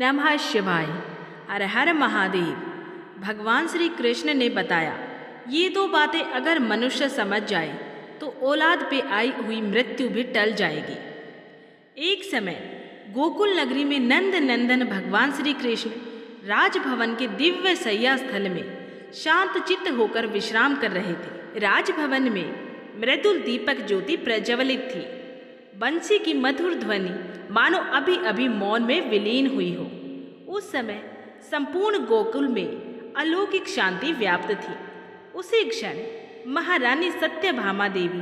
नमः शिवाय। हर हर महादेव। भगवान श्री कृष्ण ने बताया, ये दो बातें अगर मनुष्य समझ जाए तो औलाद पे आई हुई मृत्यु भी टल जाएगी। एक समय गोकुल नगरी में नंद नंदन भगवान श्री कृष्ण राजभवन के दिव्य शय्या स्थल में शांत चित्त होकर विश्राम कर रहे थे। राजभवन में मृदुल दीपक ज्योति प्रज्वलित थी। बंसी की मधुर ध्वनि मानो अभी अभी मौन में विलीन हुई हो। उस समय संपूर्ण गोकुल में अलौकिक शांति व्याप्त थी। उसी क्षण महारानी सत्यभामा देवी,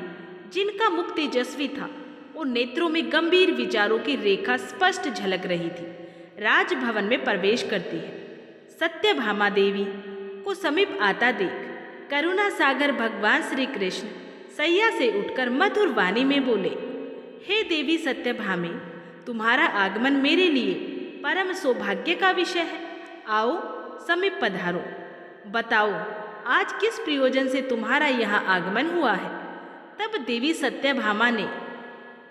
जिनका मुख तेजस्वी था और नेत्रों में गंभीर विचारों की रेखा स्पष्ट झलक रही थी, राजभवन में प्रवेश करती है। सत्यभामा देवी को समीप आता देख करुणा सागर भगवान श्री कृष्ण सैया से उठकर मधुर वाणी में बोले, हे देवी सत्यभामे, तुम्हारा आगमन मेरे लिए परम सौभाग्य का विषय है। आओ समीप पधारो। बताओ आज किस प्रयोजन से तुम्हारा यहाँ आगमन हुआ है। तब देवी सत्यभामा ने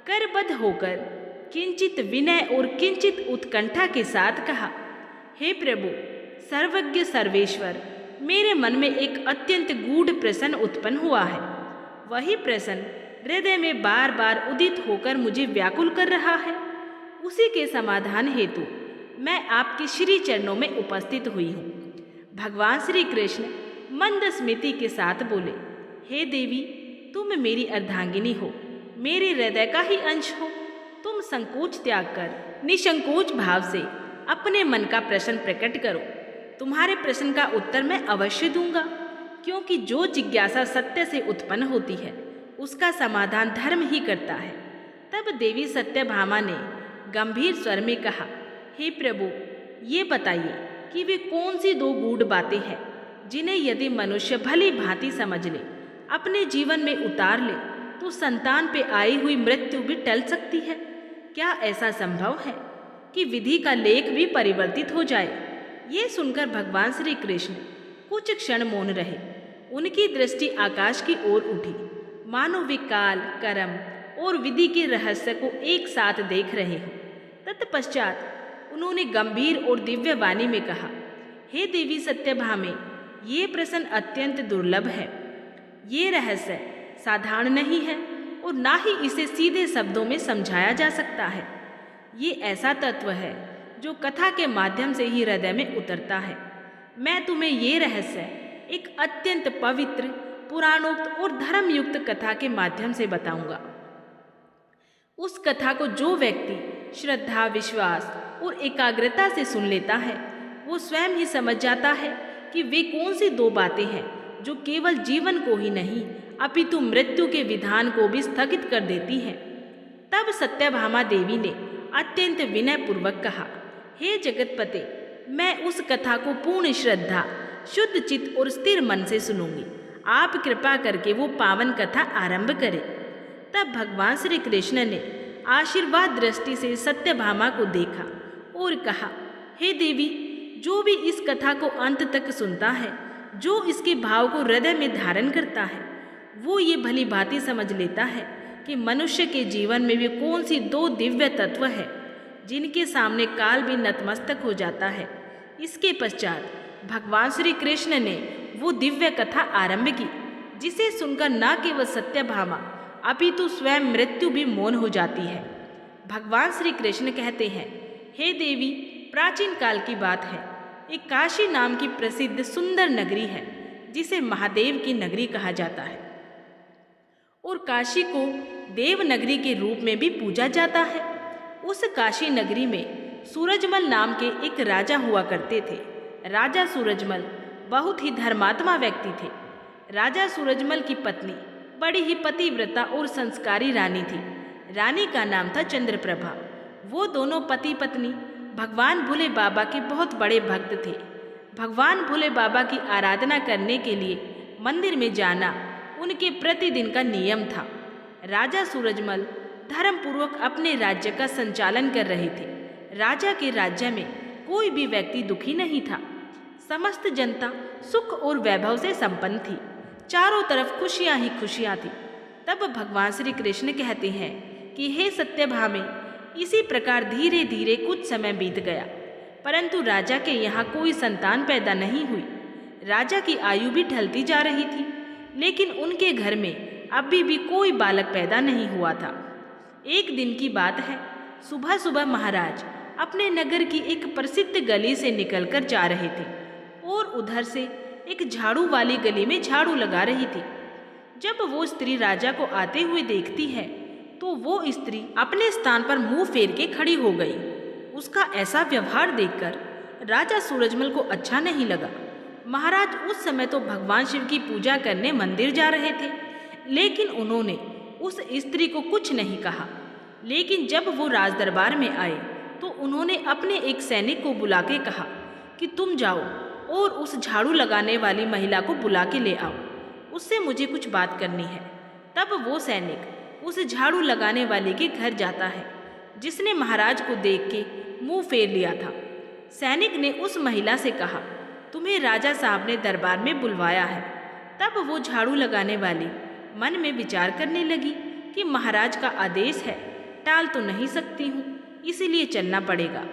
करबद्ध होकर किंचित विनय और किंचित उत्कंठा के साथ कहा, हे प्रभु सर्वज्ञ सर्वेश्वर, मेरे मन में एक अत्यंत गूढ़ प्रश्न उत्पन्न हुआ है। वही प्रश्न हृदय में बार बार उदित होकर मुझे व्याकुल कर रहा है। उसी के समाधान हेतु मैं आपके श्री चरणों में उपस्थित हुई हूँ। भगवान श्री कृष्ण मंद स्मिति के साथ बोले, हे देवी, तुम मेरी अर्धांगिनी हो, मेरे हृदय का ही अंश हो। तुम संकोच त्याग कर निसंकोच भाव से अपने मन का प्रश्न प्रकट करो। तुम्हारे प्रश्न का उत्तर मैं अवश्य दूंगा, क्योंकि जो जिज्ञासा सत्य से उत्पन्न होती है उसका समाधान धर्म ही करता है। तब देवी सत्यभामा ने गंभीर स्वर में कहा, हे प्रभु, ये बताइए कि वे कौन सी दो गूढ़ बातें हैं जिन्हें यदि मनुष्य भली भांति समझ ले, अपने जीवन में उतार ले, तो संतान पे आई हुई मृत्यु भी टल सकती है। क्या ऐसा संभव है कि विधि का लेख भी परिवर्तित हो जाए? ये सुनकर भगवान श्री कृष्ण कुछ क्षण मौन रहे। उनकी दृष्टि आकाश की ओर उठी, मानो वे काल, कर्म और विधि के रहस्य को एक साथ देख रहे हों। तत्पश्चात उन्होंने गंभीर और दिव्य वाणी में कहा, हे देवी सत्यभामे, ये प्रश्न अत्यंत दुर्लभ है। ये रहस्य साधारण नहीं है और ना ही इसे सीधे शब्दों में समझाया जा सकता है। ये ऐसा तत्व है जो कथा के माध्यम से ही हृदय में उतरता है। मैं तुम्हें ये रहस्य एक अत्यंत पवित्र, पुराणोक्त और धर्मयुक्त कथा के माध्यम से बताऊंगा। उस कथा को जो व्यक्ति श्रद्धा, विश्वास और एकाग्रता से सुन लेता है, वो स्वयं ही समझ जाता है कि वे कौन सी दो बातें हैं जो केवल जीवन को ही नहीं अपितु मृत्यु के विधान को भी स्थगित कर देती हैं। तब सत्यभामा देवी ने अत्यंत विनय पूर्वक कहा, हे जगतपते, मैं उस कथा को पूर्ण श्रद्धा, शुद्ध चित्त और स्थिर मन से सुनूंगी। आप कृपा करके वो पावन कथा आरंभ करें। तब भगवान श्री कृष्ण ने आशीर्वाद दृष्टि से सत्यभामा को देखा और कहा, हे देवी, जो भी इस कथा को अंत तक सुनता है, जो इसके भाव को हृदय में धारण करता है, वो ये भली भांति समझ लेता है कि मनुष्य के जीवन में वे कौन सी दो दिव्य तत्व है जिनके सामने काल भी नतमस्तक हो जाता है। इसके पश्चात भगवान श्री कृष्ण ने वो दिव्य कथा आरंभ की, जिसे सुनकर न केवल सत्यभामा अपितु स्वयं मृत्यु भी मौन हो जाती है। भगवान श्री कृष्ण कहते हैं, हे देवी, प्राचीन काल की बात है। एक काशी नाम की प्रसिद्ध सुंदर नगरी है, जिसे महादेव की नगरी कहा जाता है और काशी को देव नगरी के रूप में भी पूजा जाता है। उस काशी नगरी में सूरजमल नाम के एक राजा हुआ करते थे। राजा सूरजमल बहुत ही धर्मात्मा व्यक्ति थे। राजा सूरजमल की पत्नी बड़ी ही पतिव्रता और संस्कारी रानी थी। रानी का नाम था चंद्रप्रभा। वो दोनों पति पत्नी भगवान भोले बाबा के बहुत बड़े भक्त थे। भगवान भोले बाबा की आराधना करने के लिए मंदिर में जाना उनके प्रतिदिन का नियम था। राजा सूरजमल धर्मपूर्वक अपने राज्य का संचालन कर रहे थे। राजा के राज्य में कोई भी व्यक्ति दुखी नहीं था। समस्त जनता सुख और वैभव से संपन्न थी। चारों तरफ खुशियां ही खुशियां थी। तब भगवान श्री कृष्ण कहते हैं कि हे सत्यभामे, इसी प्रकार धीरे धीरे कुछ समय बीत गया। परंतु राजा के यहाँ कोई संतान पैदा नहीं हुई। राजा की आयु भी ढलती जा रही थी, लेकिन उनके घर में अभी भी कोई बालक पैदा नहीं हुआ था। एक दिन की बात है, सुबह सुबह महाराज अपने नगर की एक प्रसिद्ध गली से निकलकर जा रहे थे और उधर से एक झाड़ू वाली गली में झाड़ू लगा रही थी। जब वो स्त्री राजा को आते हुए देखती है तो वो स्त्री अपने स्थान पर मुंह फेर के खड़ी हो गई। उसका ऐसा व्यवहार देखकर राजा सूरजमल को अच्छा नहीं लगा। महाराज उस समय तो भगवान शिव की पूजा करने मंदिर जा रहे थे, लेकिन उन्होंने उस स्त्री को कुछ नहीं कहा। लेकिन जब वो राज दरबार में आए तो उन्होंने अपने एक सैनिक को बुला के कहा कि तुम जाओ और उस झाड़ू लगाने वाली महिला को बुला के ले आओ, उससे मुझे कुछ बात करनी है। तब वो सैनिक उस झाड़ू लगाने वाले के घर जाता है, जिसने महाराज को देख के मुंह फेर लिया था। सैनिक ने उस महिला से कहा, तुम्हें राजा साहब ने दरबार में बुलवाया है। तब वो झाड़ू लगाने वाली मन में विचार करने लगी कि महाराज का आदेश है, टाल तो नहीं सकती हूँ, इसीलिए चलना पड़ेगा।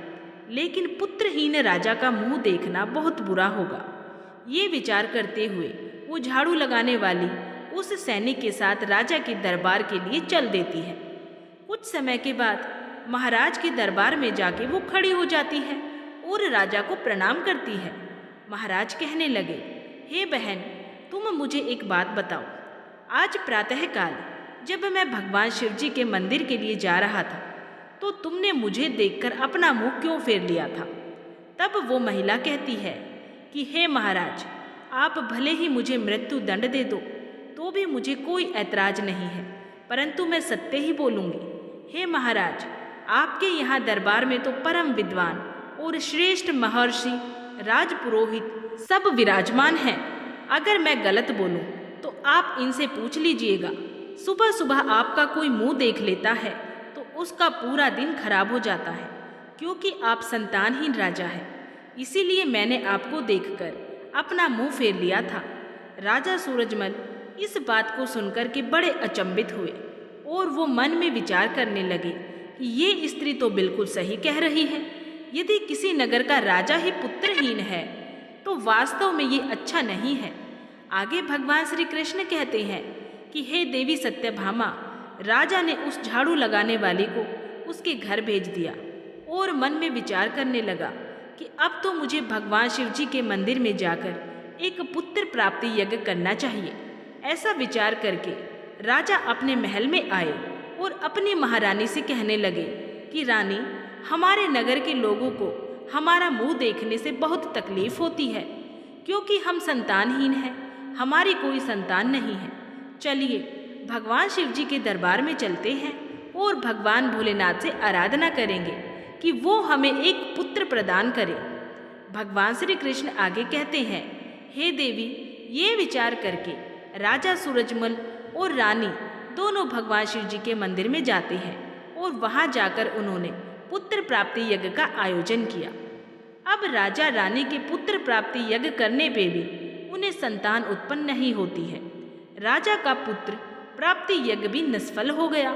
लेकिन पुत्रहीन राजा का मुंह देखना बहुत बुरा होगा। ये विचार करते हुए वो झाड़ू लगाने वाली उस सैनिक के साथ राजा के दरबार के लिए चल देती है। कुछ समय के बाद महाराज के दरबार में जाके वो खड़ी हो जाती है और राजा को प्रणाम करती है। महाराज कहने लगे, हे बहन, तुम मुझे एक बात बताओ। आज प्रातःकाल जब मैं भगवान शिव जी के मंदिर के लिए जा रहा था तो तुमने मुझे देखकर अपना मुंह क्यों फेर लिया था? तब वो महिला कहती है कि हे महाराज, आप भले ही मुझे मृत्यु दंड दे दो तो भी मुझे कोई ऐतराज नहीं है, परंतु मैं सत्य ही बोलूँगी। हे महाराज, आपके यहाँ दरबार में तो परम विद्वान और श्रेष्ठ महर्षि, राजपुरोहित सब विराजमान हैं। अगर मैं गलत बोलूं तो आप इनसे पूछ लीजिएगा। सुबह सुबह आपका कोई मुंह देख लेता है तो उसका पूरा दिन खराब हो जाता है, क्योंकि आप संतानहीन राजा हैं। इसीलिए मैंने आपको देखकर अपना मुंह फेर लिया था। राजा सूरजमल इस बात को सुनकर के बड़े अचंभित हुए और वो मन में विचार करने लगे कि ये स्त्री तो बिल्कुल सही कह रही है। यदि किसी नगर का राजा ही पुत्रहीन है तो वास्तव में ये अच्छा नहीं है। आगे भगवान श्री कृष्ण कहते हैं कि हे देवी सत्यभामा, राजा ने उस झाड़ू लगाने वाली को उसके घर भेज दिया और मन में विचार करने लगा कि अब तो मुझे भगवान शिव जी के मंदिर में जाकर एक पुत्र प्राप्ति यज्ञ करना चाहिए। ऐसा विचार करके राजा अपने महल में आए और अपनी महारानी से कहने लगे कि रानी, हमारे नगर के लोगों को हमारा मुंह देखने से बहुत तकलीफ होती है, क्योंकि हम संतानहीन हैं, हमारी कोई संतान नहीं है। चलिए भगवान शिव जी के दरबार में चलते हैं और भगवान भोलेनाथ से आराधना करेंगे कि वो हमें एक पुत्र प्रदान करें। भगवान श्री कृष्ण आगे कहते हैं, हे देवी, ये विचार करके राजा सूरजमल और रानी दोनों भगवान शिव जी के मंदिर में जाते हैं और वहाँ जाकर उन्होंने पुत्र प्राप्ति यज्ञ का आयोजन किया। अब राजा रानी के पुत्र प्राप्ति यज्ञ करने पे भी उन्हें संतान उत्पन्न नहीं होती है। राजा का पुत्र प्राप्ति यज्ञ भी निष्फल हो गया।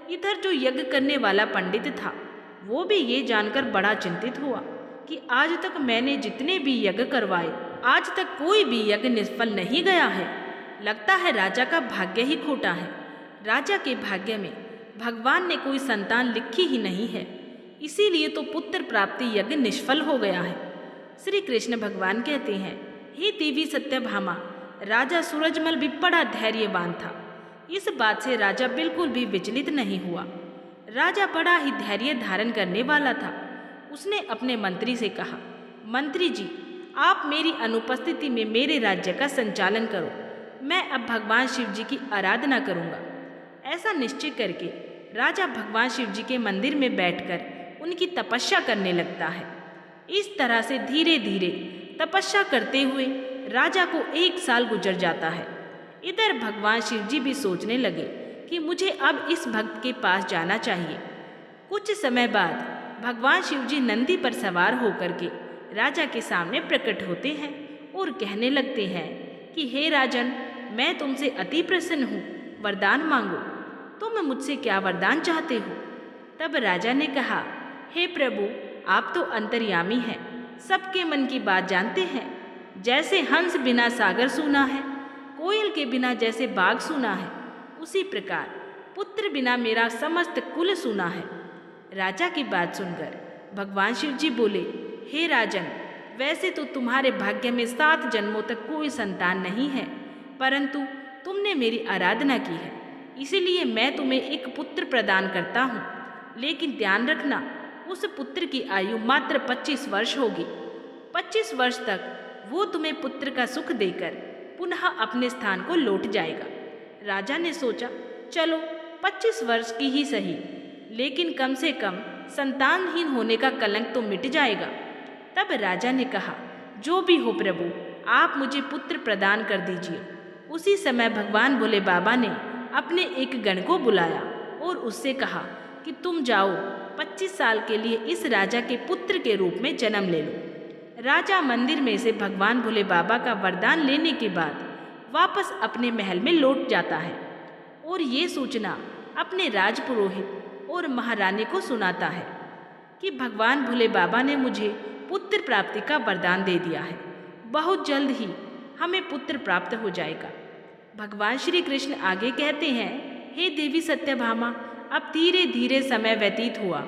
इधर जो यज्ञ करने वाला पंडित था वो भी ये जानकर बड़ा चिंतित हुआ कि आज तक मैंने जितने भी यज्ञ करवाए, आज तक कोई भी यज्ञ निष्फल नहीं गया है। लगता है राजा का भाग्य ही खोटा है। राजा के भाग्य में भगवान ने कोई संतान लिखी ही नहीं है, इसीलिए तो पुत्र प्राप्ति यज्ञ निष्फल हो गया है। श्री कृष्ण भगवान कहते हैं, हे देवी सत्यभामा, राजा सूरजमल भी बड़ा धैर्यवान था। इस बात से राजा बिल्कुल भी विचलित नहीं हुआ। राजा बड़ा ही धैर्य धारण करने वाला था। उसने अपने मंत्री से कहा, मंत्री जी, आप मेरी अनुपस्थिति में मेरे राज्य का संचालन करो। मैं अब भगवान शिव जी की आराधना करूँगा। ऐसा निश्चय करके राजा भगवान शिव जी के मंदिर में बैठकर उनकी तपस्या करने लगता है। इस तरह से धीरे धीरे तपस्या करते हुए राजा को 1 साल गुजर जाता है। इधर भगवान शिव जी भी सोचने लगे कि मुझे अब इस भक्त के पास जाना चाहिए। कुछ समय बाद भगवान शिव जी नंदी पर सवार होकर के राजा के सामने प्रकट होते हैं और कहने लगते हैं कि हे राजन, मैं तुमसे अति प्रसन्न हूँ, वरदान मांगो। तुम मुझसे क्या वरदान चाहते हो? तब राजा ने कहा, हे प्रभु, आप तो अंतर्यामी हैं, सबके मन की बात जानते हैं। जैसे हंस बिना सागर सूना है, कोयल के बिना जैसे बाग सूना है, उसी प्रकार पुत्र बिना मेरा समस्त कुल सूना है। राजा की बात सुनकर भगवान शिव जी बोले, हे राजन, वैसे तो तुम्हारे भाग्य में 7 जन्मों तक कोई संतान नहीं है, परंतु तुमने मेरी आराधना की है, इसीलिए मैं तुम्हें एक पुत्र प्रदान करता हूँ। लेकिन ध्यान रखना, उस पुत्र की आयु मात्र 25 वर्ष होगी। 25 वर्ष तक वो तुम्हें पुत्र का सुख देकर पुनः अपने स्थान को लौट जाएगा। राजा ने सोचा, चलो 25 वर्ष की ही सही, लेकिन कम से कम संतानहीन होने का कलंक तो मिट जाएगा। तब राजा ने कहा, जो भी हो प्रभु, आप मुझे पुत्र प्रदान कर दीजिए। उसी समय भगवान भोले बाबा ने अपने एक गण को बुलाया और उससे कहा कि तुम जाओ, 25 साल के लिए इस राजा के पुत्र के रूप में जन्म ले लो। राजा मंदिर में से भगवान भोले बाबा का वरदान लेने के बाद वापस अपने महल में लौट जाता है और ये सूचना अपने राजपुरोहित और महारानी को सुनाता है कि भगवान भोले बाबा ने मुझे पुत्र प्राप्ति का वरदान दे दिया है। बहुत जल्द ही हमें पुत्र प्राप्त हो जाएगा। भगवान श्री कृष्ण आगे कहते हैं, हे देवी सत्यभामा, अब धीरे धीरे समय व्यतीत हुआ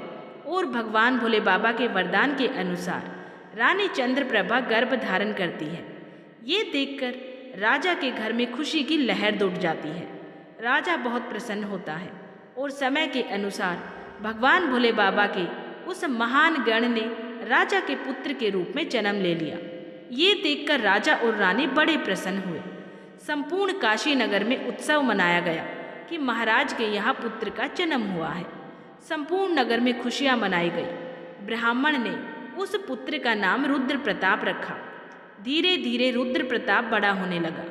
और भगवान भोले बाबा के वरदान के अनुसार रानी चंद्रप्रभा गर्भ धारण करती है। ये देखकर राजा के घर में खुशी की लहर दौड़ जाती है। राजा बहुत प्रसन्न होता है और समय के अनुसार भगवान भोले बाबा के उस महान गण ने राजा के पुत्र के रूप में जन्म ले लिया। ये देखकर राजा और रानी बड़े प्रसन्न हुए। संपूर्ण काशी नगर में उत्सव मनाया गया कि महाराज के यहाँ पुत्र का जन्म हुआ है। संपूर्ण नगर में खुशियाँ मनाई गई। ब्राह्मण ने उस पुत्र का नाम रुद्र प्रताप रखा। धीरे धीरे रुद्र प्रताप बड़ा होने लगा।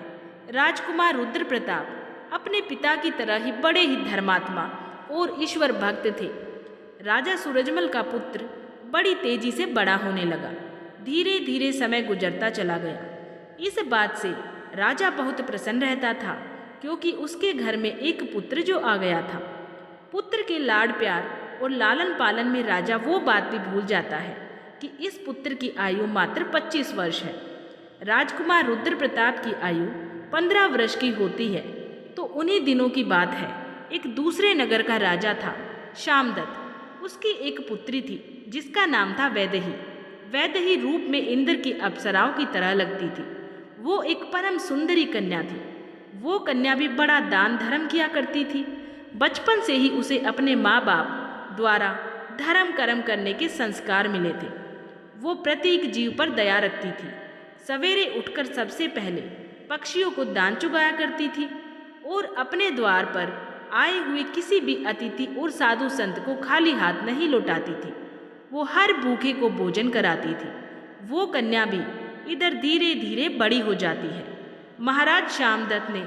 राजकुमार रुद्र प्रताप अपने पिता की तरह ही बड़े ही धर्मात्मा और ईश्वर भक्त थे। राजा सूरजमल का पुत्र बड़ी तेजी से बड़ा होने लगा। धीरे धीरे समय गुजरता चला गया। इस बात से राजा बहुत प्रसन्न रहता था, क्योंकि उसके घर में एक पुत्र जो आ गया था। पुत्र के लाड प्यार और लालन पालन में राजा वो बात भी भूल जाता है कि इस पुत्र की आयु मात्र 25 वर्ष है। राजकुमार रुद्र प्रताप की आयु 15 वर्ष की होती है। तो उन्हीं दिनों की बात है, एक दूसरे नगर का राजा था शामदत्त। उसकी एक पुत्री थी जिसका नाम था वैदेही। वैदेही रूप में इंद्र की अप्सराओं की तरह लगती थी। वो एक परम सुंदरी कन्या थी। वो कन्या भी बड़ा दान धर्म किया करती थी। बचपन से ही उसे अपने माँ बाप द्वारा धर्म कर्म करने के संस्कार मिले थे। वो प्रत्येक जीव पर दया रखती थी। सवेरे उठकर सबसे पहले पक्षियों को दान चुगाया करती थी और अपने द्वार पर आए हुए किसी भी अतिथि और साधु संत को खाली हाथ नहीं लौटाती थी। वो हर भूखे को भोजन कराती थी। वो कन्या भी इधर धीरे धीरे बड़ी हो जाती है। महाराज शामदत्त ने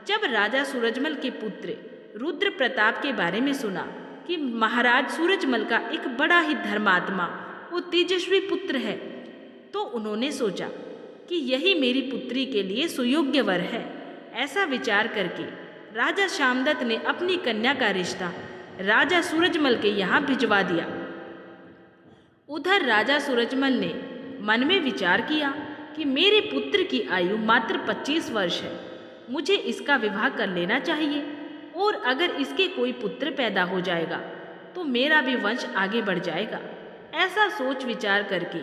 जब राजा सूरजमल के पुत्र रुद्र प्रताप के बारे में सुना कि महाराज सूरजमल का एक बड़ा ही धर्मात्मा और तेजस्वी पुत्र है, तो उन्होंने सोचा कि यही मेरी पुत्री के लिए सुयोग्य वर है। ऐसा विचार करके राजा शामदत्त ने अपनी कन्या का रिश्ता राजा सूरजमल के यहाँ भिजवा दिया। उधर राजा सूरजमल ने मन में विचार किया कि मेरे पुत्र की आयु मात्र 25 वर्ष है, मुझे इसका विवाह कर लेना चाहिए, और अगर इसके कोई पुत्र पैदा हो जाएगा तो मेरा भी वंश आगे बढ़ जाएगा। ऐसा सोच विचार करके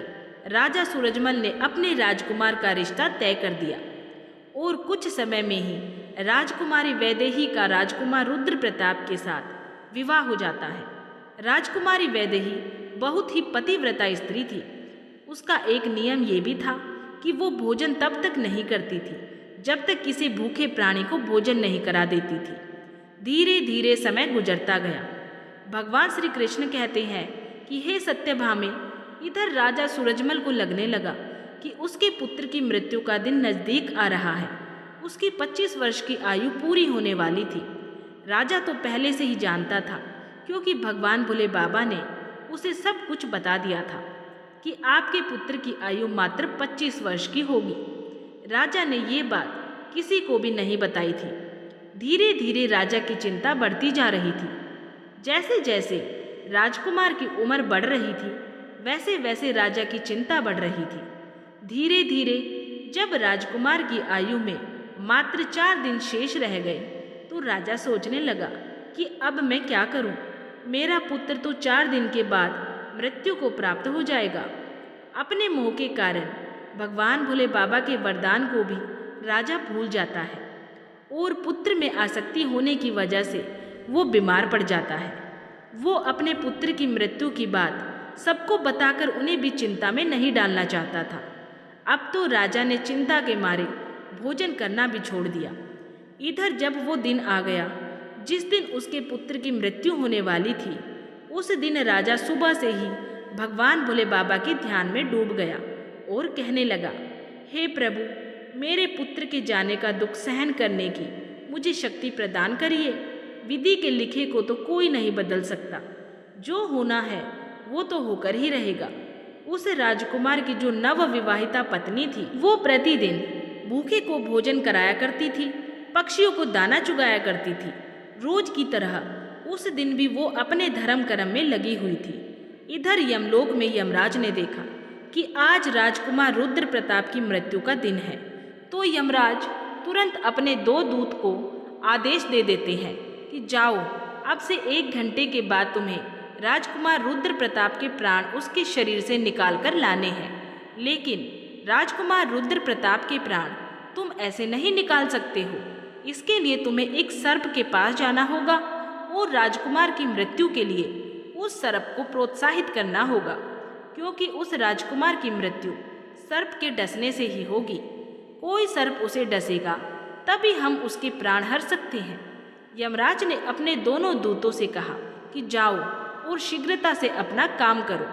राजा सूरजमल ने अपने राजकुमार का रिश्ता तय कर दिया और कुछ समय में ही राजकुमारी वैदेही का राजकुमार रुद्र प्रताप के साथ विवाह हो जाता है। राजकुमारी वैदेही बहुत ही पतिव्रता स्त्री थी। उसका एक नियम ये भी था कि वो भोजन तब तक नहीं करती थी जब तक किसी भूखे प्राणी को भोजन नहीं करा देती थी। धीरे धीरे समय गुजरता गया। भगवान श्री कृष्ण कहते हैं कि हे सत्यभामे, इधर राजा सूरजमल को लगने लगा कि उसके पुत्र की मृत्यु का दिन नज़दीक आ रहा है। उसकी 25 वर्ष की आयु पूरी होने वाली थी। राजा तो पहले से ही जानता था, क्योंकि भगवान भोले बाबा ने उसे सब कुछ बता दिया था कि आपके पुत्र की आयु मात्र 25 वर्ष की होगी। राजा ने ये बात किसी को भी नहीं बताई थी। धीरे धीरे राजा की चिंता बढ़ती जा रही थी। जैसे जैसे राजकुमार की उम्र बढ़ रही थी, वैसे वैसे राजा की चिंता बढ़ रही थी। धीरे धीरे जब राजकुमार की आयु में मात्र 4 दिन शेष रह गए तो राजा सोचने लगा कि अब मैं क्या करूं? मेरा पुत्र तो 4 दिन के बाद मृत्यु को प्राप्त हो जाएगा। अपने मोह के कारण भगवान भोले बाबा के वरदान को भी राजा भूल जाता है और पुत्र में आसक्ति होने की वजह से वो बीमार पड़ जाता है। वो अपने पुत्र की मृत्यु की बात सबको बताकर उन्हें भी चिंता में नहीं डालना चाहता था। अब तो राजा ने चिंता के मारे भोजन करना भी छोड़ दिया। इधर जब वो दिन आ गया जिस दिन उसके पुत्र की मृत्यु होने वाली थी, उस दिन राजा सुबह से ही भगवान भोले बाबा के ध्यान में डूब गया और कहने लगा, हे प्रभु, मेरे पुत्र के जाने का दुख सहन करने की मुझे शक्ति प्रदान करिए। विधि के लिखे को तो कोई नहीं बदल सकता। जो होना है वो तो होकर ही रहेगा। उस राजकुमार की जो नवविवाहिता पत्नी थी वो प्रतिदिन भूखे को भोजन कराया करती थी, पक्षियों को दाना चुगाया करती थी। रोज की तरह उस दिन भी वो अपने धर्म कर्म में लगी हुई थी। इधर यमलोक में यमराज ने देखा कि आज राजकुमार रुद्र प्रताप की मृत्यु का दिन है, तो यमराज तुरंत अपने 2 दूत को आदेश दे देते हैं कि जाओ, अब से 1 घंटे के बाद तुम्हें राजकुमार रुद्र प्रताप के प्राण उसके शरीर से निकाल कर लाने हैं। लेकिन राजकुमार रुद्र प्रताप के प्राण तुम ऐसे नहीं निकाल सकते हो। इसके लिए तुम्हें एक सर्प के पास जाना होगा और राजकुमार की मृत्यु के लिए उस सर्प को प्रोत्साहित करना होगा, क्योंकि उस राजकुमार की मृत्यु सर्प के डसने से ही होगी। कोई सर्प उसे डसेगा तभी हम उसके प्राण हर सकते हैं। यमराज ने अपने दोनों दूतों से कहा कि जाओ और शीघ्रता से अपना काम करो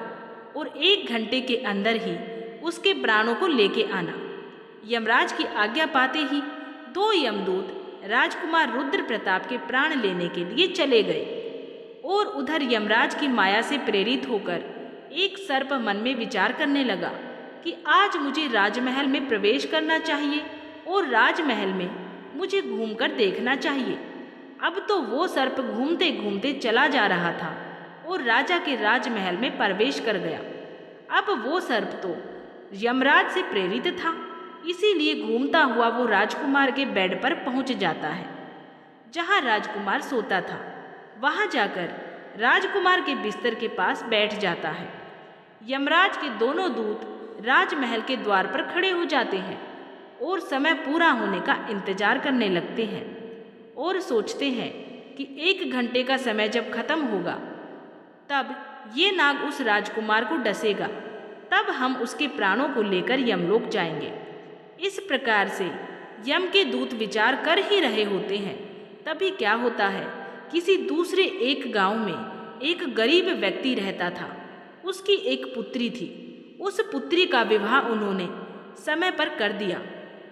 और 1 घंटे के अंदर ही उसके प्राणों को लेके आना। यमराज की आज्ञा पाते ही 2 यमदूत राजकुमार रुद्र प्रताप के प्राण लेने के लिए चले गए और उधर यमराज की माया से प्रेरित होकर एक सर्प मन में विचार करने लगा कि आज मुझे राजमहल में प्रवेश करना चाहिए और राजमहल में मुझे घूमकर देखना चाहिए। अब तो वो सर्प घूमते घूमते चला जा रहा था और राजा के राजमहल में प्रवेश कर गया। अब वो सर्प तो यमराज से प्रेरित था, इसीलिए घूमता हुआ वो राजकुमार के बेड पर पहुंच जाता है जहां राजकुमार सोता था। वहां जाकर राजकुमार के बिस्तर के पास बैठ जाता है। यमराज के दोनों दूत राजमहल के द्वार पर खड़े हो जाते हैं और समय पूरा होने का इंतजार करने लगते हैं और सोचते हैं कि 1 घंटे का समय जब खत्म होगा तब ये नाग उस राजकुमार को डसेगा, तब हम उसके प्राणों को लेकर यमलोक जाएंगे। इस प्रकार से यम के दूत विचार कर ही रहे होते हैं, तभी क्या होता है, किसी दूसरे एक गांव में एक गरीब व्यक्ति रहता था। उसकी एक पुत्री थी। उस पुत्री का विवाह उन्होंने समय पर कर दिया,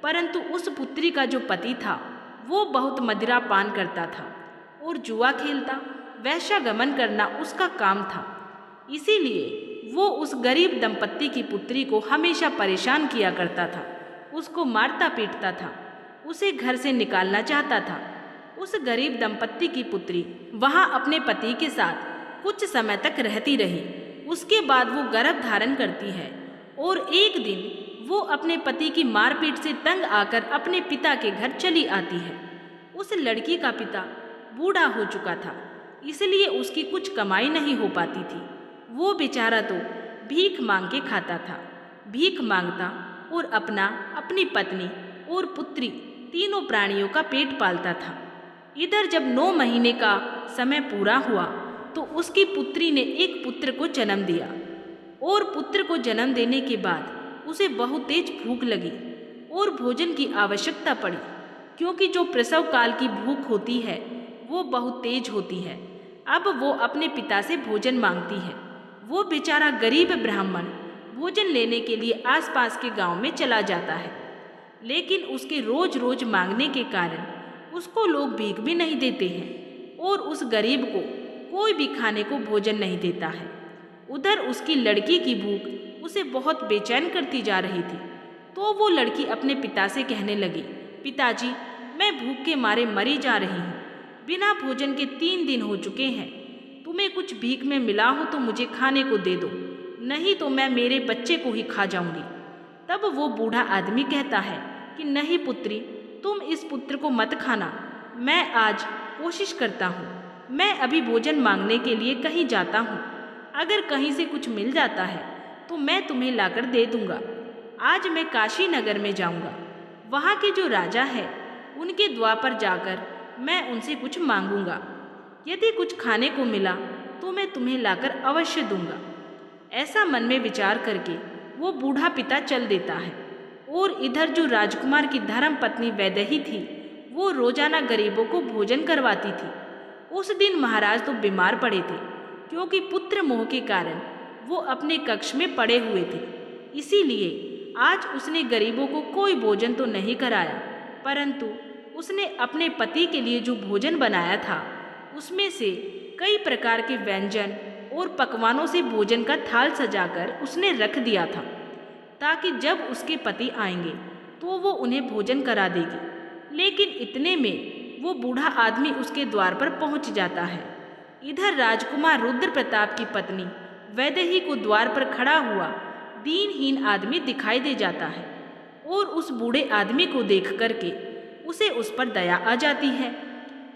परंतु उस पुत्री का जो पति था वो बहुत मदिरा पान करता था और जुआ खेलता, वैश्यागमन करना उसका काम था। इसीलिए वो उस गरीब दंपत्ति की पुत्री को हमेशा परेशान किया करता था, उसको मारता पीटता था, उसे घर से निकालना चाहता था। उस गरीब दंपत्ति की पुत्री वहाँ अपने पति के साथ कुछ समय तक रहती रही। उसके बाद वो गर्भ धारण करती है और एक दिन वो अपने पति की मारपीट से तंग आकर अपने पिता के घर चली आती है। उस लड़की का पिता बूढ़ा हो चुका था, इसलिए उसकी कुछ कमाई नहीं हो पाती थी। वो बेचारा तो भीख मांग के खाता था। भीख मांगता और अपना, अपनी पत्नी और पुत्री तीनों प्राणियों का पेट पालता था। इधर जब 9 महीने का समय पूरा हुआ तो उसकी पुत्री ने एक पुत्र को जन्म दिया और पुत्र को जन्म देने के बाद उसे बहुत तेज भूख लगी और भोजन की आवश्यकता पड़ी, क्योंकि जो प्रसव काल की भूख होती है वो बहुत तेज होती है। अब वो अपने पिता से भोजन मांगती है। वो बेचारा गरीब ब्राह्मण भोजन लेने के लिए आसपास के गांव में चला जाता है, लेकिन उसके रोज रोज मांगने के कारण उसको लोग भीख भी नहीं देते हैं और उस गरीब को कोई भी खाने को भोजन नहीं देता है। उधर उसकी लड़की की भूख उसे बहुत बेचैन करती जा रही थी, तो वो लड़की अपने पिता से कहने लगी, पिताजी, मैं भूख के मारे मरी जा रही हूँ। बिना भोजन के 3 दिन हो चुके हैं। तुम्हें कुछ भीख में मिला हो तो मुझे खाने को दे दो। नहीं तो मैं मेरे बच्चे को ही खा जाऊंगी। तब वो बूढ़ा आदमी कहता है कि नहीं पुत्री, तुम इस पुत्र को मत खाना। मैं आज कोशिश करता हूँ, मैं अभी भोजन मांगने के लिए कहीं जाता हूँ। अगर कहीं से कुछ मिल जाता है तो मैं तुम्हें लाकर दे दूंगा। आज मैं काशी नगर में जाऊंगा, वहाँ के जो राजा है उनके द्वार पर जाकर मैं उनसे कुछ मांगूंगा। यदि कुछ खाने को मिला तो मैं तुम्हें लाकर अवश्य दूंगा। ऐसा मन में विचार करके वो बूढ़ा पिता चल देता है। और इधर जो राजकुमार की धर्म पत्नी वैदेही थी, वो रोजाना गरीबों को भोजन करवाती थी। उस दिन महाराज तो बीमार पड़े थे, क्योंकि पुत्र मोह के कारण वो अपने कक्ष में पड़े हुए थे। इसीलिए आज उसने गरीबों को कोई भोजन तो नहीं कराया, परंतु उसने अपने पति के लिए जो भोजन बनाया था उसमें से कई प्रकार के व्यंजन और पकवानों से भोजन का थाल सजाकर उसने रख दिया था, ताकि जब उसके पति आएंगे तो वो उन्हें भोजन करा देगी। लेकिन इतने में वो बूढ़ा आदमी उसके द्वार पर पहुंच जाता है। इधर राजकुमार रुद्र प्रताप की पत्नी वैदेही को द्वार पर खड़ा हुआ दीनहीन आदमी दिखाई दे जाता है, और उस बूढ़े आदमी को देख करके उसे उस पर दया आ जाती है।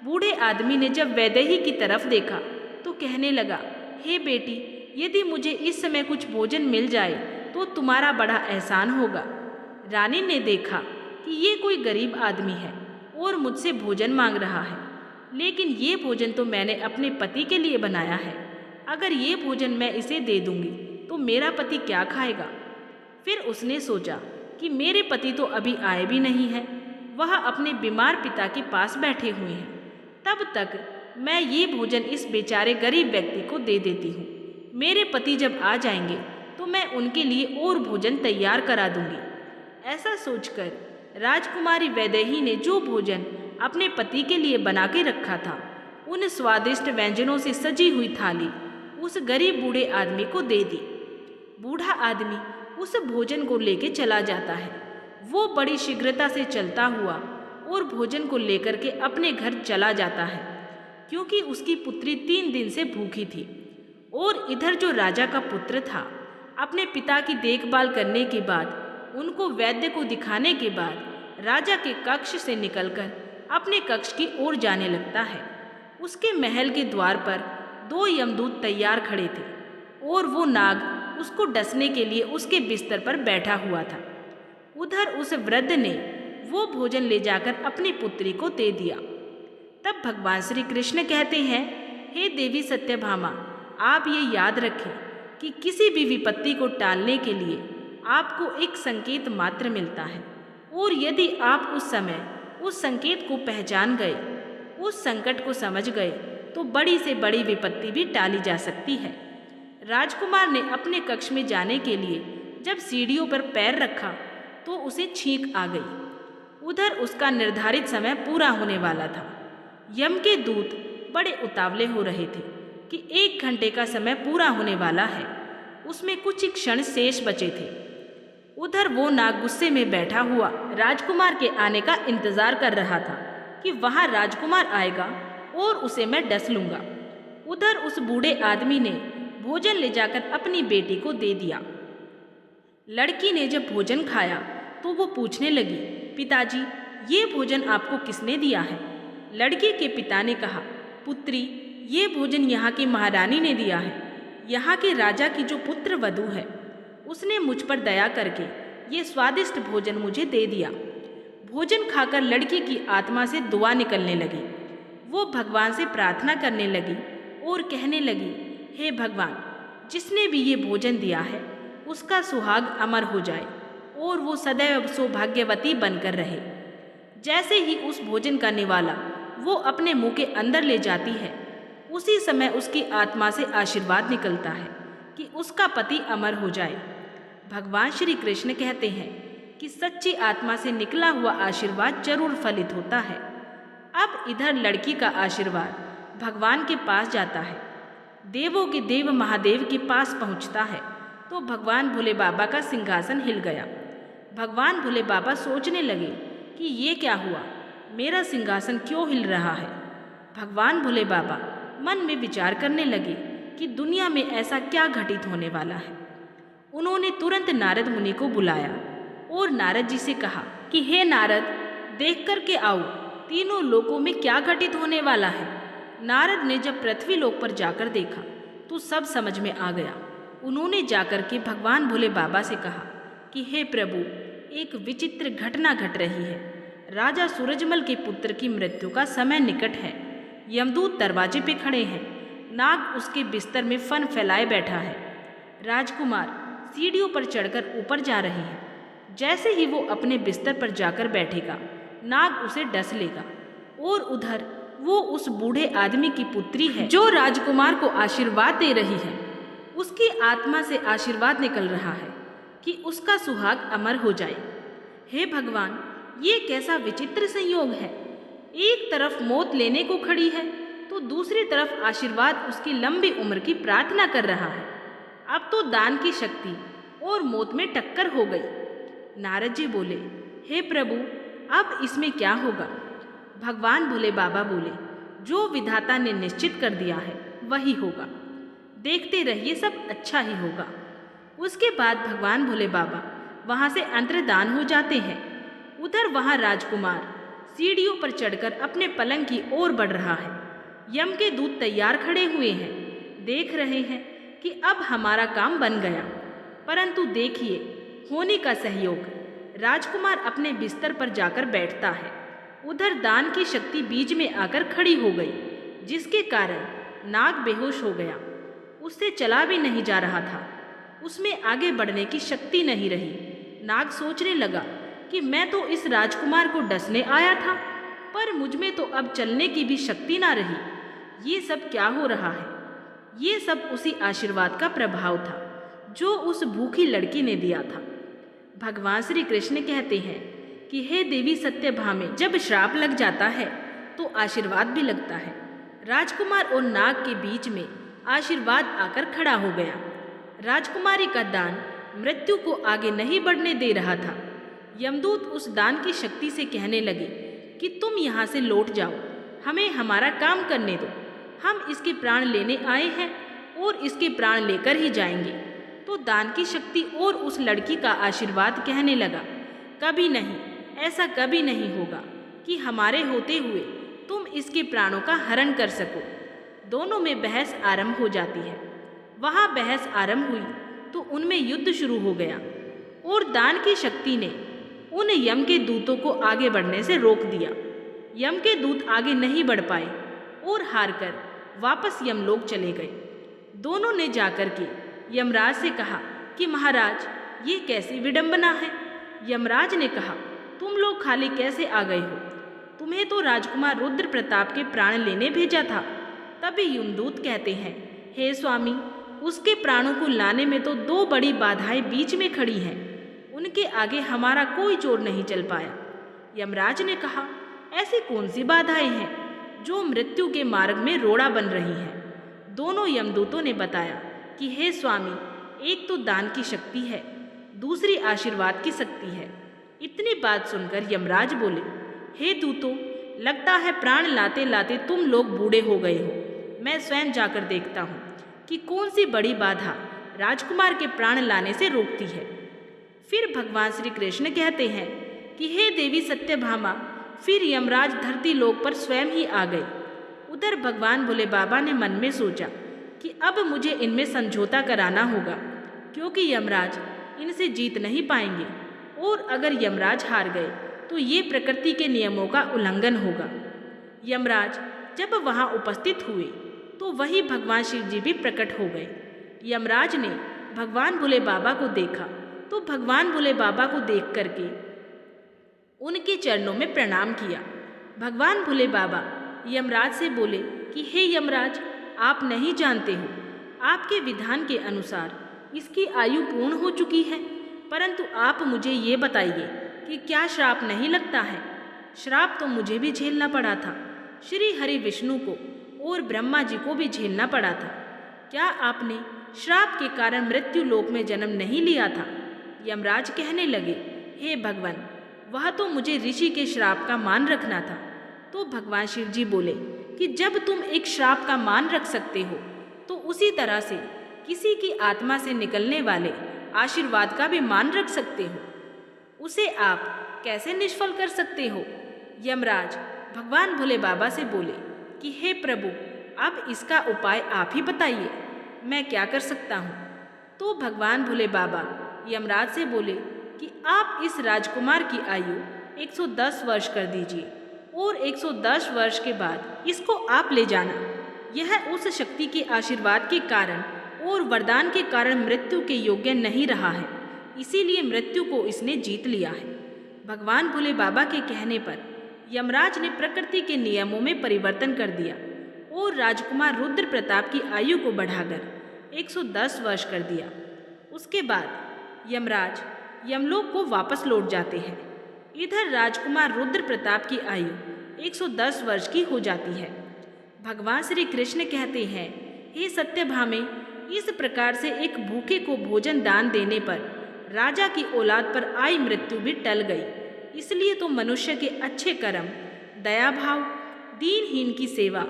बूढ़े आदमी ने जब वैदेही की तरफ देखा तो कहने लगा, हे बेटी, यदि मुझे इस समय कुछ भोजन मिल जाए तो तुम्हारा बड़ा एहसान होगा। रानी ने देखा कि ये कोई गरीब आदमी है और मुझसे भोजन मांग रहा है, लेकिन ये भोजन तो मैंने अपने पति के लिए बनाया है। अगर ये भोजन मैं इसे दे दूंगी तो मेरा पति क्या खाएगा? फिर उसने सोचा कि मेरे पति तो अभी आए भी नहीं हैं, वह अपने बीमार पिता के पास बैठे हुए हैं। तब तक मैं ये भोजन इस बेचारे गरीब व्यक्ति को दे देती हूँ। मेरे पति जब आ जाएंगे तो मैं उनके लिए और भोजन तैयार करा दूंगी। ऐसा सोचकर राजकुमारी वैदेही ने जो भोजन अपने पति के लिए बना के रखा था, उन स्वादिष्ट व्यंजनों से सजी हुई थाली उस गरीब बूढ़े आदमी को दे दी। बूढ़ा आदमी उस भोजन को लेके चला जाता है। वो बड़ी शीघ्रता से चलता हुआ और भोजन को लेकर के अपने घर चला जाता है, क्योंकि उसकी पुत्री 3 दिन से भूखी थी। और इधर जो राजा का पुत्र था, अपने पिता की देखभाल करने के बाद, उनको वैद्य को दिखाने के बाद राजा के कक्ष से निकलकर अपने कक्ष की ओर जाने लगता है। उसके महल के द्वार पर 2 यमदूत तैयार खड़े थे, और वो नाग उसको डसने के लिए उसके बिस्तर पर बैठा हुआ था। उधर उस वृद्ध ने वो भोजन ले जाकर अपनी पुत्री को दे दिया। तब भगवान श्री कृष्ण कहते हैं, हे देवी सत्यभामा, आप ये याद रखें कि किसी भी विपत्ति को टालने के लिए आपको एक संकेत मात्र मिलता है, और यदि आप उस समय उस संकेत को पहचान गए, उस संकट को समझ गए, तो बड़ी से बड़ी विपत्ति भी टाली जा सकती है। राजकुमार ने अपने कक्ष में जाने के लिए जब सीढ़ियों पर पैर रखा तो उसे छींक आ गई। उधर उसका निर्धारित समय पूरा होने वाला था। यम के दूत बड़े उतावले हो रहे थे कि 1 घंटे का समय पूरा होने वाला है, उसमें कुछ ही क्षण शेष बचे थे। उधर वो नाग गुस्से में बैठा हुआ राजकुमार के आने का इंतजार कर रहा था कि वहाँ राजकुमार आएगा और उसे मैं डस लूँगा। उधर उस बूढ़े आदमी ने भोजन ले जाकर अपनी बेटी को दे दिया। लड़की ने जब भोजन खाया तो वो पूछने लगी, पिताजी, ये भोजन आपको किसने दिया है? लड़की के पिता ने कहा, पुत्री, ये भोजन यहाँ की महारानी ने दिया है। यहाँ के राजा की जो पुत्र वधू है, उसने मुझ पर दया करके ये स्वादिष्ट भोजन मुझे दे दिया। भोजन खाकर लड़की की आत्मा से दुआ निकलने लगी। वो भगवान से प्रार्थना करने लगी और कहने लगी, हे भगवान, जिसने भी ये भोजन दिया है उसका सुहाग अमर हो जाए और वो सदैव सौभाग्यवती बनकर रहे। जैसे ही उस भोजन का निवाला वो अपने मुंह के अंदर ले जाती है, उसी समय उसकी आत्मा से आशीर्वाद निकलता है कि उसका पति अमर हो जाए। भगवान श्री कृष्ण कहते हैं कि सच्ची आत्मा से निकला हुआ आशीर्वाद जरूर फलित होता है। अब इधर लड़की का आशीर्वाद भगवान के पास जाता है, देवों के देव महादेव के पास पहुंचता है, तो भगवान भोले बाबा का सिंहासन हिल गया। भगवान भोले बाबा सोचने लगे कि ये क्या हुआ, मेरा सिंहासन क्यों हिल रहा है। भगवान भोले बाबा मन में विचार करने लगे कि दुनिया में ऐसा क्या घटित होने वाला है। उन्होंने तुरंत नारद मुनि को बुलाया और नारद जी से कहा कि हे नारद, देख कर के आओ तीनों लोकों में क्या घटित होने वाला है। नारद ने जब पृथ्वी लोक पर जाकर देखा तो सब समझ में आ गया। उन्होंने जाकर के भगवान भोले बाबा से कहा कि हे प्रभु, एक विचित्र घटना घट रही है। राजा सूरजमल के पुत्र की मृत्यु का समय निकट है। यमदूत दरवाजे पे खड़े हैं। नाग उसके बिस्तर में फन फैलाए बैठा है। राजकुमार सीढ़ियों पर चढ़कर ऊपर जा रहे हैं। जैसे ही वो अपने बिस्तर पर जाकर बैठेगा, नाग उसे डस लेगा। और उधर वो उस बूढ़े आदमी की पुत्री है जो राजकुमार को आशीर्वाद दे रही है। उसकी आत्मा से आशीर्वाद निकल रहा है कि उसका सुहाग अमर हो जाए। हे भगवान, ये कैसा विचित्र संयोग है। एक तरफ मौत लेने को खड़ी है तो दूसरी तरफ आशीर्वाद उसकी लंबी उम्र की प्रार्थना कर रहा है। अब तो दान की शक्ति और मौत में टक्कर हो गई। नारद जी बोले, हे प्रभु, अब इसमें क्या होगा। भगवान भोले बाबा बोले, जो विधाता ने निश्चित कर दिया है वही होगा। देखते रहिए, सब अच्छा ही होगा। उसके बाद भगवान भोले बाबा वहाँ से अंतर्धान हो जाते हैं। उधर वहाँ राजकुमार सीढ़ियों पर चढ़कर अपने पलंग की ओर बढ़ रहा है। यम के दूत तैयार खड़े हुए हैं, देख रहे हैं कि अब हमारा काम बन गया। परंतु देखिए होने का सहयोग। राजकुमार अपने बिस्तर पर जाकर बैठता है। उधर दान की शक्ति बीच में आकर खड़ी हो गई, जिसके कारण नाग बेहोश हो गया। उससे चला भी नहीं जा रहा था। उसमें आगे बढ़ने की शक्ति नहीं रही। नाग सोचने लगा कि मैं तो इस राजकुमार को डसने आया था, पर मुझ में तो अब चलने की भी शक्ति ना रही। ये सब क्या हो रहा है। ये सब उसी आशीर्वाद का प्रभाव था जो उस भूखी लड़की ने दिया था। भगवान श्री कृष्ण कहते हैं कि हे देवी सत्यभामे, जब श्राप लग जाता है तो आशीर्वाद भी लगता है। राजकुमार और नाग के बीच में आशीर्वाद आकर खड़ा हो गया। राजकुमारी का दान मृत्यु को आगे नहीं बढ़ने दे रहा था। यमदूत उस दान की शक्ति से कहने लगे कि तुम यहाँ से लौट जाओ, हमें हमारा काम करने दो। हम इसके प्राण लेने आए हैं और इसके प्राण लेकर ही जाएंगे। तो दान की शक्ति और उस लड़की का आशीर्वाद कहने लगा, कभी नहीं, ऐसा कभी नहीं होगा कि हमारे होते हुए तुम इसके प्राणों का हरण कर सको। दोनों में बहस आरंभ हो जाती है। वहाँ बहस आरंभ हुई तो उनमें युद्ध शुरू हो गया और दान की शक्ति ने उन यम के दूतों को आगे बढ़ने से रोक दिया। यम के दूत आगे नहीं बढ़ पाए और हारकर वापस यमलोक चले गए। दोनों ने जाकर के यमराज से कहा कि महाराज, ये कैसी विडंबना है। यमराज ने कहा, तुम लोग खाली कैसे आ गए हो। तुम्हें तो राजकुमार रुद्र प्रताप के प्राण लेने भेजा था। तभी यमदूत कहते हैं, हे स्वामी, उसके प्राणों को लाने में तो दो बड़ी बाधाएं बीच में खड़ी हैं। उनके आगे हमारा कोई जोर नहीं चल पाया। यमराज ने कहा, ऐसी कौन सी बाधाएं हैं जो मृत्यु के मार्ग में रोड़ा बन रही हैं। दोनों यमदूतों ने बताया कि हे स्वामी, एक तो दान की शक्ति है, दूसरी आशीर्वाद की शक्ति है। इतनी बात सुनकर यमराज बोले, हे दूतों, लगता है प्राण लाते लाते तुम लोग बूढ़े हो गए हो। मैं स्वयं जाकर देखता हूँ कि कौन सी बड़ी बाधा राजकुमार के प्राण लाने से रोकती है। फिर भगवान श्री कृष्ण कहते हैं कि हे देवी सत्यभामा, फिर यमराज धरती लोक पर स्वयं ही आ गए। उधर भगवान भोले बाबा ने मन में सोचा कि अब मुझे इनमें समझौता कराना होगा, क्योंकि यमराज इनसे जीत नहीं पाएंगे और अगर यमराज हार गए तो ये प्रकृति के नियमों का उल्लंघन होगा। यमराज जब वहाँ उपस्थित हुए तो वही भगवान शिव जी भी प्रकट हो गए। यमराज ने भगवान भोले बाबा को देखा तो भगवान भोले बाबा को देख करके उनके चरणों में प्रणाम किया। भगवान भोले बाबा यमराज से बोले कि हे यमराज, आप नहीं जानते हो, आपके विधान के अनुसार इसकी आयु पूर्ण हो चुकी है, परंतु आप मुझे ये बताइए कि क्या श्राप नहीं लगता है। श्राप तो मुझे भी झेलना पड़ा था, श्री हरि विष्णु को और ब्रह्मा जी को भी झेलना पड़ा था। क्या आपने श्राप के कारण मृत्यु लोक में जन्म नहीं लिया था। यमराज कहने लगे, हे भगवान, वह तो मुझे ऋषि के श्राप का मान रखना था। तो भगवान शिव जी बोले कि जब तुम एक श्राप का मान रख सकते हो तो उसी तरह से किसी की आत्मा से निकलने वाले आशीर्वाद का भी मान रख सकते हो, उसे आप कैसे निष्फल कर सकते हो? यमराज भगवान भोले बाबा से बोले कि हे प्रभु, अब इसका उपाय आप ही बताइए, मैं क्या कर सकता हूँ? तो भगवान भोले बाबा यमराज से बोले कि आप इस राजकुमार की आयु 110 वर्ष कर दीजिए और 110 वर्ष के बाद इसको आप ले जाना। यह उस शक्ति के आशीर्वाद के कारण और वरदान के कारण मृत्यु के योग्य नहीं रहा है, इसीलिए मृत्यु को इसने जीत लिया है। भगवान भोले बाबा के कहने पर यमराज ने प्रकृति के नियमों में परिवर्तन कर दिया और राजकुमार रुद्र प्रताप की आयु को बढ़ाकर 110 वर्ष कर दिया। उसके बाद यमराज यमलोक को वापस लौट जाते हैं। इधर राजकुमार रुद्र प्रताप की आयु 110 वर्ष की हो जाती है। भगवान श्री कृष्ण कहते हैं, हे सत्यभामे, इस प्रकार से एक भूखे को भोजन दान देने पर राजा की औलाद पर आई मृत्यु भी टल गई। इसलिए तो मनुष्य के अच्छे कर्म, दया भाव, दीनहीन की सेवा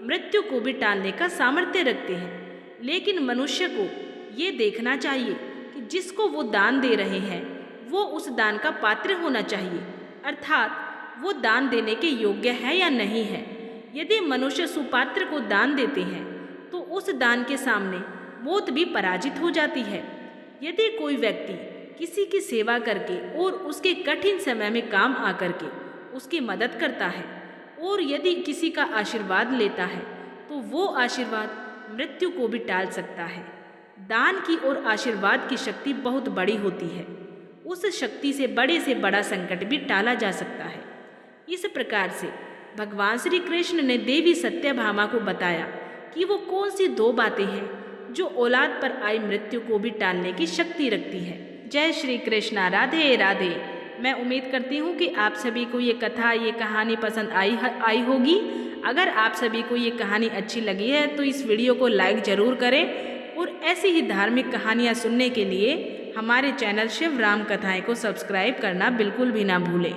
मृत्यु को भी टालने का सामर्थ्य रखते हैं। लेकिन मनुष्य को ये देखना चाहिए कि जिसको वो दान दे रहे हैं वो उस दान का पात्र होना चाहिए, अर्थात वो दान देने के योग्य है या नहीं है। यदि मनुष्य सुपात्र को दान देते हैं तो उस दान के सामने मौत भी पराजित हो जाती है। यदि कोई व्यक्ति किसी की सेवा करके और उसके कठिन समय में काम आकर के उसकी मदद करता है और यदि किसी का आशीर्वाद लेता है तो वो आशीर्वाद मृत्यु को भी टाल सकता है। दान की और आशीर्वाद की शक्ति बहुत बड़ी होती है। उस शक्ति से बड़ा संकट भी टाला जा सकता है। इस प्रकार से भगवान श्री कृष्ण ने देवी सत्यभामा को बताया कि वो कौन सी 2 बातें हैं जो औलाद पर आई मृत्यु को भी टालने की शक्ति रखती है। जय श्री कृष्णा। राधे राधे। मैं उम्मीद करती हूँ कि आप सभी को ये कथा, ये कहानी पसंद आई होगी। अगर आप सभी को ये कहानी अच्छी लगी है तो इस वीडियो को लाइक ज़रूर करें और ऐसी ही धार्मिक कहानियाँ सुनने के लिए हमारे चैनल शिव राम कथाएँ को सब्सक्राइब करना बिल्कुल भी ना भूलें।